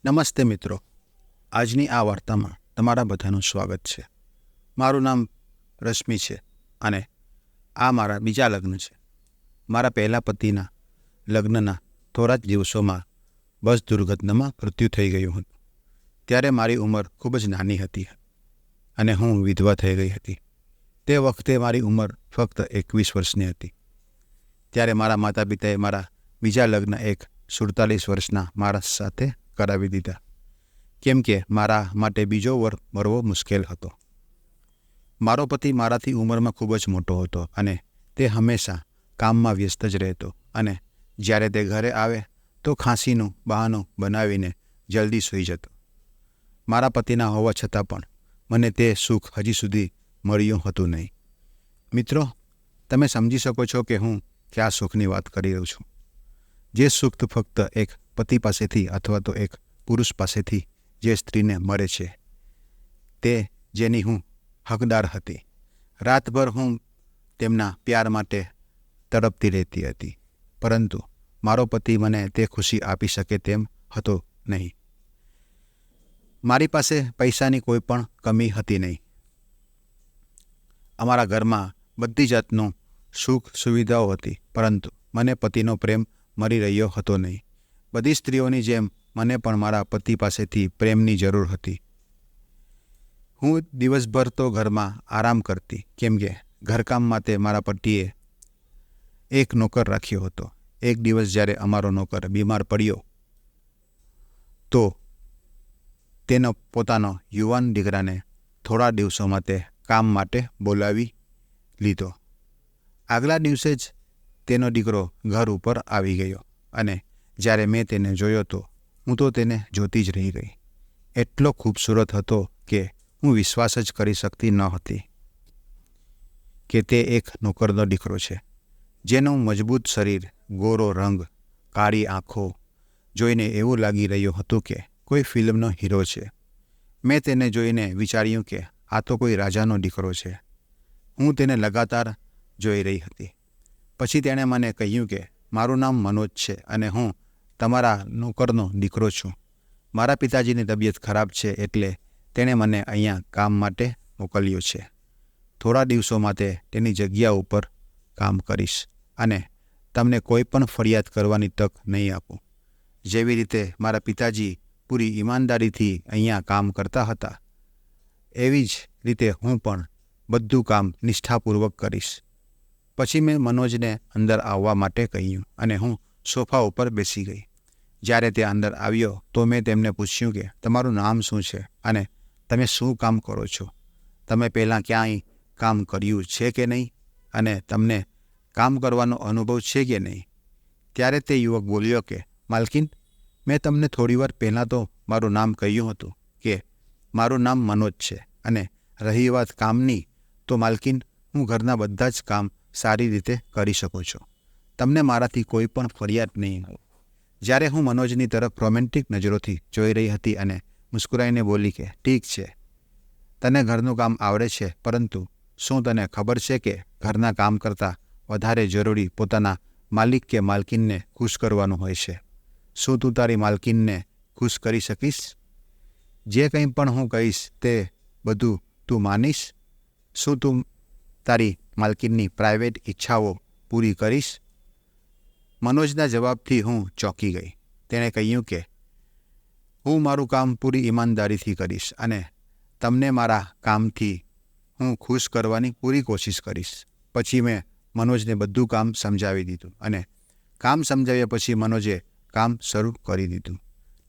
નમસ્તે મિત્રો, આજની આ વાર્તામાં તમારા બધાનું સ્વાગત છે. મારું નામ રશ્મિ છે અને આ મારા બીજા લગ્ન છે. મારા પહેલા પતિના લગ્નના થોડા જ દિવસોમાં બસ દુર્ઘટનામાં મૃત્યુ થઈ ગયું હતું. ત્યારે મારી ઉંમર ખૂબ જ નાની હતી અને હું વિધવા થઈ ગઈ હતી. તે વખતે મારી ઉંમર ફક્ત 21 વર્ષની હતી. ત્યારે મારા માતા પિતાએ મારા બીજા લગ્ન એક 47 વર્ષના માણસ સાથે કરાવી દીધા, કેમ કે મારા માટે બીજો વર મળવો મુશ્કેલ હતો. મારો પતિ મારાથી ઉંમરમાં ખૂબ જ મોટો હતો અને તે હંમેશા કામમાં વ્યસ્ત જ રહેતો અને જ્યારે તે ઘરે આવે તો ખાંસીનું બહાનું બનાવીને જલ્દી સૂઈ જતો. મારા પતિના હોવા છતાં પણ મને તે સુખ હજી સુધી મળ્યું હતું નહીં. મિત્રો, તમે સમજી શકો છો કે હું કયા સુખની વાત કરી રહ્યો છું. જે સુખ તો ફક્ત એક પતિ પાસેથી અથવા તો એક પુરુષ પાસેથી જે સ્ત્રીને મળે છે, તે જેની હું હકદાર હતી. રાતભર હું તેમના પ્યાર માટે તડપતી રહેતી હતી, પરંતુ મારો પતિ મને તે ખુશી આપી શકે તેમ હતો નહીં. મારી પાસે પૈસાની કોઈ પણ કમી હતી નહીં. અમારા ઘરમાં બધી જાતનું સુખ સુવિધાઓ હતી, પરંતુ મને પતિનો પ્રેમ મળી રહ્યો હતો નહીં. બધી સ્ત્રીઓની જેમ મને પણ મારા પતિ પાસેથી પ્રેમની જરૂર હતી. હું દિવસભર તો ઘરમાં આરામ કરતી, કેમ કે ઘરકામ માટે મારા પતિએ એક નોકર રાખ્યો હતો. એક દિવસ જ્યારે અમારો નોકર બીમાર પડ્યો તો તેનો પોતાનો યુવાન દીકરાને થોડા દિવસો માટે કામ માટે બોલાવી લીધો. આગલા દિવસે જ તેનો દીકરો ઘર ઉપર આવી ગયો અને જ્યારે મેં તેને જોયો તો હું તો તેને જોતી જ રહી ગઈ. એટલો ખૂબસૂરત હતો કે હું વિશ્વાસ જ કરી શકતી ન હતી કે તે એક નોકરનો દીકરો છે, જેનું મજબૂત શરીર, ગોરો રંગ, કાળી આંખો જોઈને એવું લાગી રહ્યું હતું કે કોઈ ફિલ્મનો હીરો છે. મેં તેને જોઈને વિચાર્યું કે આ તો કોઈ રાજાનો દીકરો છે. હું તેને લગાતાર જોઈ રહી હતી. પછી તેણે મને કહ્યું કે મારું નામ મનોજ છે અને હું તમારા નોકરનો દીકરો છું. મારા પિતાજીની તબિયત ખરાબ છે, એટલે તેણે મને અહીંયા કામ માટે મોકલ્યો છે. થોડા દિવસો માટે તેની જગ્યા ઉપર કામ કરીશ અને તમને કોઈ પણ ફરિયાદ કરવાની તક નહીં આપું. જેવી રીતે મારા પિતાજી પૂરી ઈમાનદારીથી અહીંયા કામ કરતા હતા, એવી જ રીતે હું પણ બધું કામ નિષ્ઠાપૂર્વક કરીશ. પછી મેં મનોજને અંદર આવવા માટે કહ્યું અને હું સોફા ઉપર બેસી ગઈ. જ્યારે તે અંદર આવ્યો તો મેં તેમને પૂછ્યું કે તમારું નામ શું છે અને તમે શું કામ કરો છો? તમે પહેલાં ક્યાંય કામ કર્યું છે કે નહીં અને તમને કામ કરવાનો અનુભવ છે કે નહીં? ત્યારે તે યુવક બોલ્યો કે માલકીન, મેં તમને થોડીવાર પહેલાં તો મારું નામ કહ્યું હતું કે મારું નામ મનોજ છે, અને રહી વાત કામની, તો માલકીન, હું ઘરના બધા જ કામ સારી રીતે કરી શકું છું. તમને મારાથી કોઈ પણ ફરિયાદ નહીં હોય. જ્યારે હું મનોજની તરફ રોમેન્ટિક નજરોથી જોઈ રહી હતી અને મુસ્કુરાઈને બોલી કે ઠીક છે, તને ઘરનું કામ આવડે છે, પરંતુ શું તને ખબર છે કે ઘરના કામ કરતાં વધારે જરૂરી પોતાના માલિક કે માલકીનને ખુશ કરવાનું હોય છે? શું તું તારી માલકીનને ખુશ કરી શકીશ? જે કંઈ પણ હું કહીશ તે બધું તું માનીશ? શું તું તારી માલકીનની પ્રાઇવેટ ઈચ્છાઓ પૂરી કરીશ? મનોજના જવાબથી હું ચોંકી ગઈ. તેણે કહ્યું કે હું મારું કામ પૂરી ઈમાનદારીથી કરીશ અને તમને મારા કામથી હું ખુશ કરવાની પૂરી કોશિશ કરીશ. પછી મેં મનોજને બધું કામ સમજાવી દીધું અને કામ સમજાવ્યા પછી મનોજે કામ શરૂ કરી દીધું.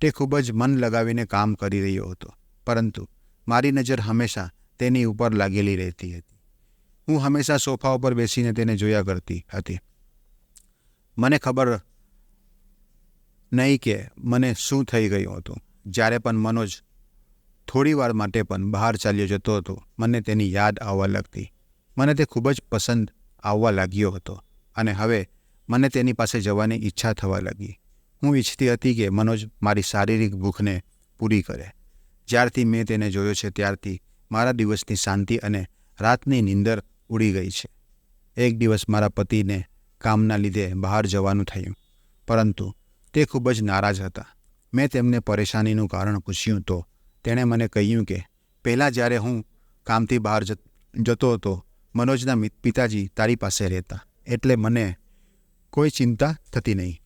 તે ખૂબ જ મન લગાવીને કામ કરી રહ્યો હતો, પરંતુ મારી નજર હંમેશા તેની ઉપર લાગેલી રહેતી હતી. હું હંમેશા સોફા ઉપર બેસીને તેને જોયા કરતી હતી. મને ખબર નહીં કે મને શું થઈ ગયું હતું. જ્યારે પણ મનોજ થોડી વાર માટે પણ બહાર ચાલ્યો જતો હતો, મને તેની યાદ આવવા લાગતી. મને તે ખૂબ જ પસંદ આવવા લાગ્યો હતો અને હવે મને તેની પાસે જવાની ઈચ્છા થવા લાગી. હું ઈચ્છતી હતી કે મનોજ મારી શારીરિક ભૂખને પૂરી કરે. જ્યારથી મેં તેને જોયો છે ત્યારથી મારા દિવસની શાંતિ અને રાતની નીંદર ઉડી ગઈ છે. એક દિવસ મારા પતિને કામના લીધે બહાર જવાનું થયું, પરંતુ તે ખૂબ જ નારાજ હતા. મેં તેમને પરેશાનીનું કારણ પૂછ્યું તો તેણે મને કહ્યું કે પહેલાં જ્યારે હું કામથી બહાર જતો હતો, મનોજના પિતાજી તારી પાસે રહેતા, એટલે મને કોઈ ચિંતા થતી નહીં.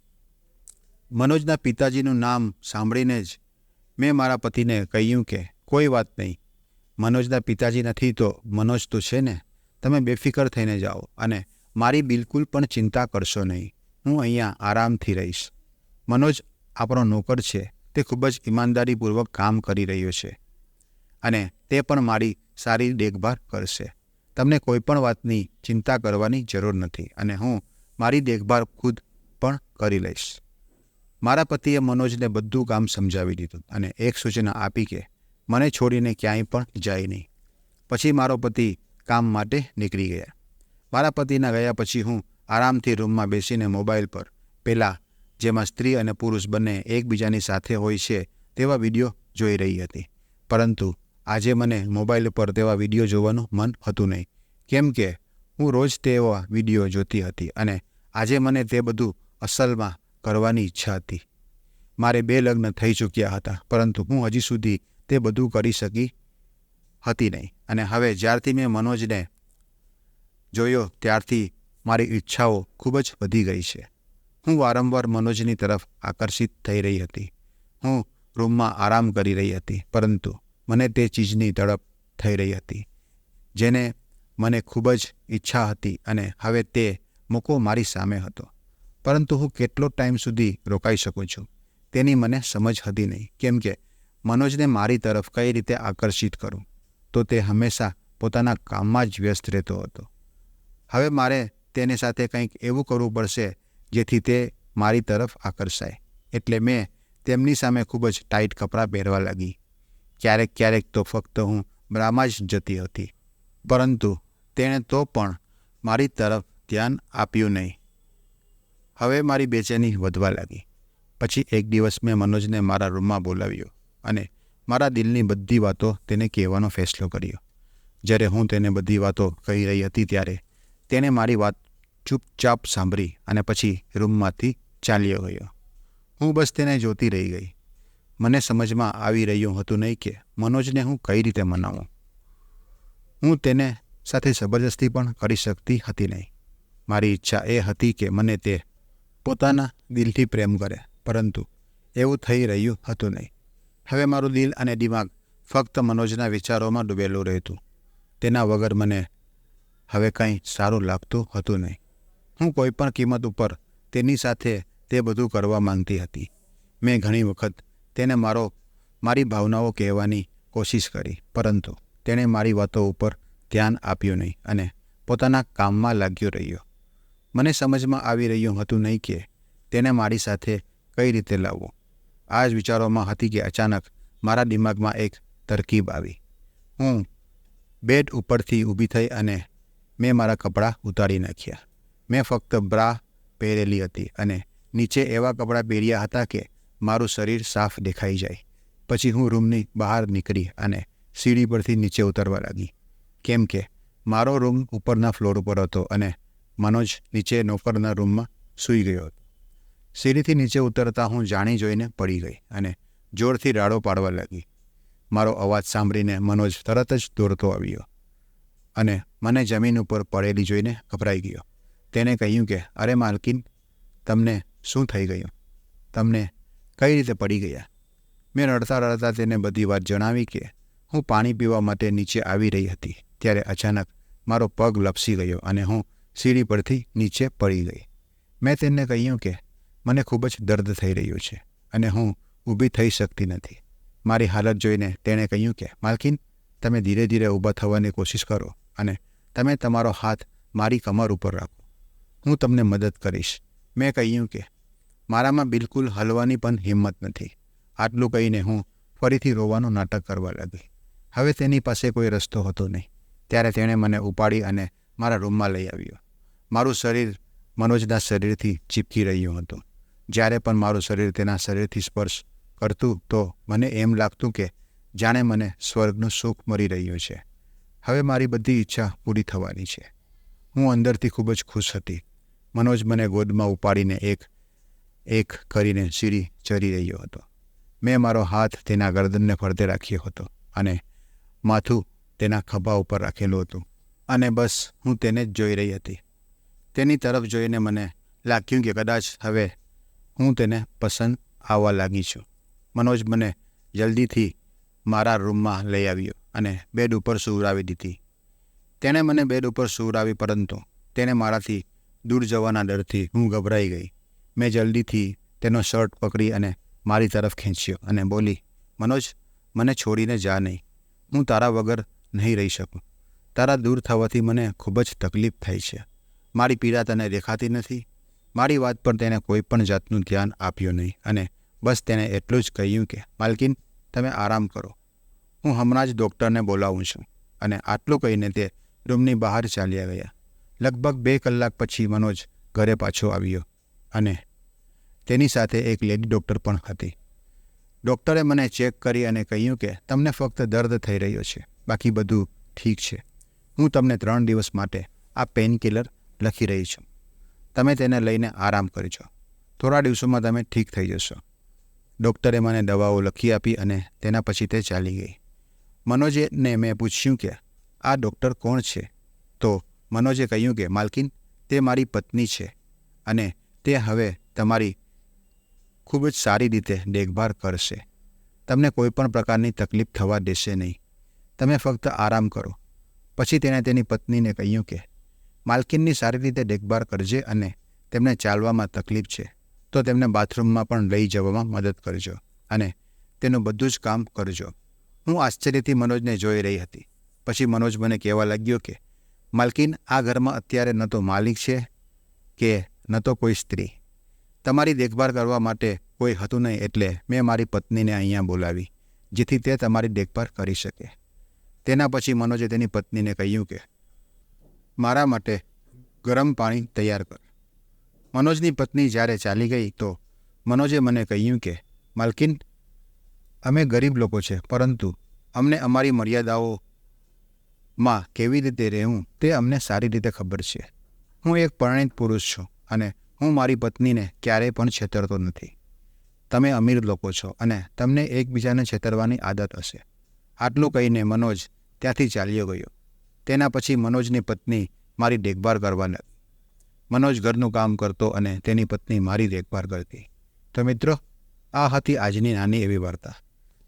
મનોજના પિતાજીનું નામ સાંભળીને જ મેં મારા પતિને કહ્યું કે કોઈ વાત નહીં, મનોજના પિતાજી નથી તો મનોજ તો છે ને, તમે બેફિકર થઈને જાઓ અને મારી બિલકુલ પણ ચિંતા કરશો નહીં. હું અહીંયા આરામથી રહીશ. મનોજ આપણો નોકર છે. તે ખૂબ જ ઈમાનદારીપૂર્વક કામ કરી રહ્યો છે અને તે પણ મારી સારી દેખભાળ કરશે. તમને કોઈ પણ વાતની ચિંતા કરવાની જરૂર નથી અને હું મારી દેખભાળ ખુદ પણ કરી લઈશ. મારા પતિએ મનોજને બધું કામ સમજાવી દીધું અને એક સૂચના આપી કે મને છોડીને ક્યાંય પણ જાય નહીં. પછી મારો પતિ કામ માટે નીકળી ગયા. મારા પતિના ગયા પછી હું આરામથી રૂમમાં બેસીને મોબાઈલ પર પેલા જેમાં સ્ત્રી અને પુરુષ બંને એકબીજાની સાથે હોય છે તેવા વિડીયો જોઈ રહી હતી. પરંતુ આજે મને મોબાઈલ પર તેવા વિડીયો જોવાનું મન હતું નહીં, કેમ કે હું રોજ તેવા વિડીયો જોતી હતી અને આજે મને તે બધું અસલમાં કરવાની ઈચ્છા હતી. મારે 2 લગ્ન થઈ ચૂક્યા હતા, પરંતુ હું હજી સુધી તે બધું કરી શકી હતી નહીં. અને હવે જ્યારથી મેં મનોજને જોયો ત્યારથી મારી ઈચ્છાઓ ખૂબ જ વધી ગઈ છે. હું વારંવાર મનોજની તરફ આકર્ષિત થઈ રહી હતી. હું રૂમમાં આરામ કરી રહી હતી, પરંતુ મને તે ચીજની તડપ થઈ રહી હતી જેને મને ખૂબ જ ઈચ્છા હતી અને હવે તે મોકો મારી સામે હતો. પરંતુ હું કેટલો ટાઈમ સુધી રોકાઈ શકું છું તેની મને સમજ હતી નહીં, કેમ કે મનોજને મારી તરફ કઈ રીતે આકર્ષિત કરું, તો તે હંમેશા પોતાના કામમાં જ વ્યસ્ત રહેતો હતો. હવે મારે તેની સાથે કંઈક એવું કરવું પડશે જેથી તે મારી તરફ આકર્ષાય. એટલે મેં તેમની સામે ખૂબ જ ટાઈટ કપડાં પહેરવા લાગી. ક્યારેક તો ફક્ત હું બ્રામાં જ જતી હતી, પરંતુ તેણે તો પણ મારી તરફ ધ્યાન આપ્યું નહીં. હવે મારી બેચેની વધવા લાગી. પછી એક દિવસ મેં મનોજને મારા રૂમમાં બોલાવ્યો અને મારા દિલની બધી વાતો તેને કહેવાનો ફેસલો કર્યો. જ્યારે હું તેને બધી વાતો કહી રહી હતી ત્યારે તેણે મારી વાત ચૂપચાપ સાંભળી અને પછી રૂમમાંથી ચાલ્યો ગયો. હું બસ તેને જોતી રહી ગઈ. મને સમજમાં આવી રહ્યું હતું નહીં કે મનોજને હું કઈ રીતે મનાવું. હું તેને સાથે જબરજસ્તી પણ કરી શકતી હતી નહીં. મારી ઈચ્છા એ હતી કે મને તે પોતાના દિલથી પ્રેમ કરે, પરંતુ એવું થઈ રહ્યું હતું નહીં. હવે મારું દિલ અને દિમાગ ફક્ત મનોજના વિચારોમાં ડૂબેલું રહેતું. તેના વગર મને હવે કંઈ સારું લાગતું હતું નહીં. હું કોઈ પણ કિંમત ઉપર તેની સાથે તે બધું કરવા માંગતી હતી. મેં ઘણી વખત તેને મારી ભાવનાઓ કહેવાની કોશિશ કરી, પરંતુ તેણે મારી વાતો ઉપર ધ્યાન આપ્યું નહીં અને પોતાના કામમાં લાગ્યો રહ્યો. મને સમજમાં આવી રહ્યું હતું નહીં કે તેને મારી સાથે કઈ રીતે લાવવું. આ જ વિચારોમાં હતી કે અચાનક મારા દિમાગમાં એક તરકીબ આવી. હું બેડ ઉપરથી ઊભી થઈ અને મેં મારા કપડાં ઉતારી નાખ્યા. મેં ફક્ત બ્રા પહેરેલી હતી અને નીચે એવા કપડાં પહેર્યા હતા કે મારું શરીર સાફ દેખાઈ જાય. પછી હું રૂમની બહાર નીકળી અને સીડી પરથી નીચે ઉતરવા લાગી, કેમ કે મારો રૂમ ઉપરના ફ્લોર ઉપર હતો અને મનોજ નીચે નોકરના રૂમમાં સૂઈ ગયો હતો. સીડીથી નીચે ઉતરતા હું જાણી જોઈને પડી ગઈ અને જોરથી રાડો પાડવા લાગી. મારો અવાજ સાંભળીને મનોજ તરત જ દોડતો આવ્યો અને મને જમીન ઉપર પડેલી જોઈને ગભરાઈ ગયો. તેણે કહ્યું કે અરે માલકીન, તમને શું થઈ ગયું? તમને કઈ રીતે પડી ગયા? મેં રડતા તેને બધી વાત જણાવી કે હું પાણી પીવા માટે નીચે આવી રહી હતી ત્યારે અચાનક મારો પગ લપસી ગયો અને હું સીડી પરથી નીચે પડી ગઈ. મેં તેને કહ્યું કે મને ખૂબ જ દર્દ થઈ રહ્યું છે અને હું ઊભી થઈ શકતી નથી. મારી હાલત જોઈને તેણે કહ્યું કે માલકીન, તમે ધીરે ધીરે ઊભા થવાની કોશિશ કરો અને તમે તમારો હાથ મારી કમર ઉપર રાખો. હું તમને મદદ કરીશ. મેં કહ્યું કે મારામાં બિલકુલ હલવાની પણ હિંમત નથી. આટલું કહીને હું ફરીથી રોવાનું નાટક કરવા લાગી. હવે તેની પાસે કોઈ રસ્તો હતો નહીં. ત્યારે તેણે મને ઉપાડી અને મારા રૂમમાં લઈ આવ્યો. મારું શરીર મનોજના શરીરથી ચીપકી રહ્યું હતું. જ્યારે પણ મારું શરીર તેના શરીરથી સ્પર્શ કરતું તો મને એમ લાગતું કે જાણે મને સ્વર્ગનું સુખ મળી રહ્યું છે. હવે મારી બધી ઈચ્છા પૂરી થવાની છે. હું અંદરથી ખૂબ જ ખુશ હતી. મનોજ મને ગોદમાં ઉપાડીને એક કરીને સીડી ચડી રહ્યો હતો. મેં મારો હાથ તેના ગરદનને ફરતે રાખ્યો હતો અને માથું તેના ખભા ઉપર રાખેલું હતું અને બસ હું તેને જ જોઈ રહી હતી. તેની તરફ જોઈને મને લાગ્યું કે કદાચ હવે હું તેને પસંદ આવવા લાગી છું. મનોજ મને જલ્દીથી મારા રૂમમાં લઈ આવ્યો અને બેડ ઉપર સૂવડાવી દીધી. તેણે મને બેડ ઉપર સૂવડાવી, પરંતુ તેને મારાથી દૂર જવાના ડરથી હું ગભરાઈ ગઈ. મેં જલ્દીથી તેનો શર્ટ પકડી અને મારી તરફ ખેંચ્યો અને બોલી, મનોજ, મને છોડીને જા નહીં. હું તારા વગર નહીં રહી શકું. તારા દૂર થવાથી મને ખૂબ જ તકલીફ થાય છે. મારી પીડા તને દેખાતી નથી. મારી વાત પર તેને કોઈ પણ જાતનું ધ્યાન આપ્યું નહીં અને બસ તેણે એટલું જ કહ્યું કે માલકીન, તમે આરામ કરો, હું હમણાં જ ડૉક્ટરને બોલાવું છું. અને આટલું કહીને તે રૂમની બહાર ચાલ્યા ગયા. લગભગ 2 કલાક પછી મનોજ ઘરે પાછો આવ્યો અને તેની સાથે એક લેડી ડૉક્ટર પણ હતી. ડૉક્ટરે મને ચેક કરી અને કહ્યું કે તમને ફક્ત દર્દ થઈ રહ્યો છે, બાકી બધું ઠીક છે. હું તમને 3 દિવસ માટે આ પેઇન કિલર લખી રહી છું. તમે તેને લઈને આરામ કરજો. થોડા દિવસોમાં તમે ઠીક થઈ જશો. ડૉક્ટરે મને દવાઓ લખી આપી અને તેના પછી તે ચાલી ગઈ. મનોજને મેં પૂછ્યું કે આ ડૉક્ટર કોણ છે? તો મનોજે કહ્યું કે માલકીન, તે મારી પત્ની છે અને તે હવે તમારી ખૂબ જ સારી રીતે દેખભાળ કરશે. તમને કોઈ પણ પ્રકારની તકલીફ થવા દેશે નહીં. તમે ફક્ત આરામ કરો. પછી તેણે તેની પત્નીને કહ્યું કે માલકીનની સારી રીતે દેખભાળ કરજે અને તેમને ચાલવામાં તકલીફ છે તો તેમને બાથરૂમમાં પણ લઈ જવામાં મદદ કરજો અને તેનું બધું જ કામ કરજો. હું આશ્ચર્યથી મનોજને જોઈ રહી હતી. પછી મનોજ મને કહેવા લાગ્યો કે માલકીન, આ ઘરમાં અત્યારે ન તો માલિક છે કે ન તો કોઈ સ્ત્રી. તમારી દેખભાળ કરવા માટે કોઈ હતું નહીં, એટલે મેં મારી પત્નીને અહીંયા બોલાવી જેથી તે તમારી દેખભાળ કરી શકે. તેના પછી મનોજે તેની પત્નીને કહ્યું કે મારા માટે ગરમ પાણી તૈયાર કર. મનોજની પત્ની જ્યારે ચાલી ગઈ તો મનોજે મને કહ્યું કે માલકીન, અમે ગરીબ લોકો છે, પરંતુ અમને અમારી મર્યાદાઓમાં કેવી રીતે રહેવું તે અમને સારી રીતે ખબર છે. હું એક પરિણીત પુરુષ છું અને હું મારી પત્નીને ક્યારેય પણ છેતરતો નથી. તમે અમીર લોકો છો અને તમને એકબીજાને છેતરવાની આદત હશે. આટલું કહીને મનોજ ત્યાંથી ચાલ્યો ગયો. તેના પછી મનોજની પત્ની મારી દેખભાળ કરવા લાગી. મનોજ ઘરનું કામ કરતો અને તેની પત્ની મારી દેખભાળ કરતી. તો મિત્રો, આ હતી આજની નાની એવી વાર્તા.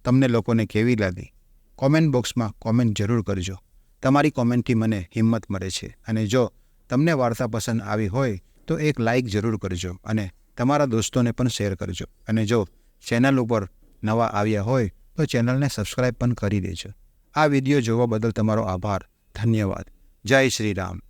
તમને લોકોને કેવી લાગી? કોમેન્ટ બોક્સમાં કોમેન્ટ જરૂર કરજો. તમારી કોમેન્ટથી મને હિંમત મળે છે. અને જો તમને વાર્તા પસંદ આવી હોય તો એક લાઇક જરૂર કરજો અને તમારા દોસ્તોને પણ શેર કરજો. અને જો ચેનલ ઉપર નવા આવ્યા હોય તો ચેનલને સબસ્ક્રાઈબ પણ કરી દેજો. આ વિડીયો જોવા બદલ તમારો આભાર. ધન્યવાદ. જય શ્રી રામ.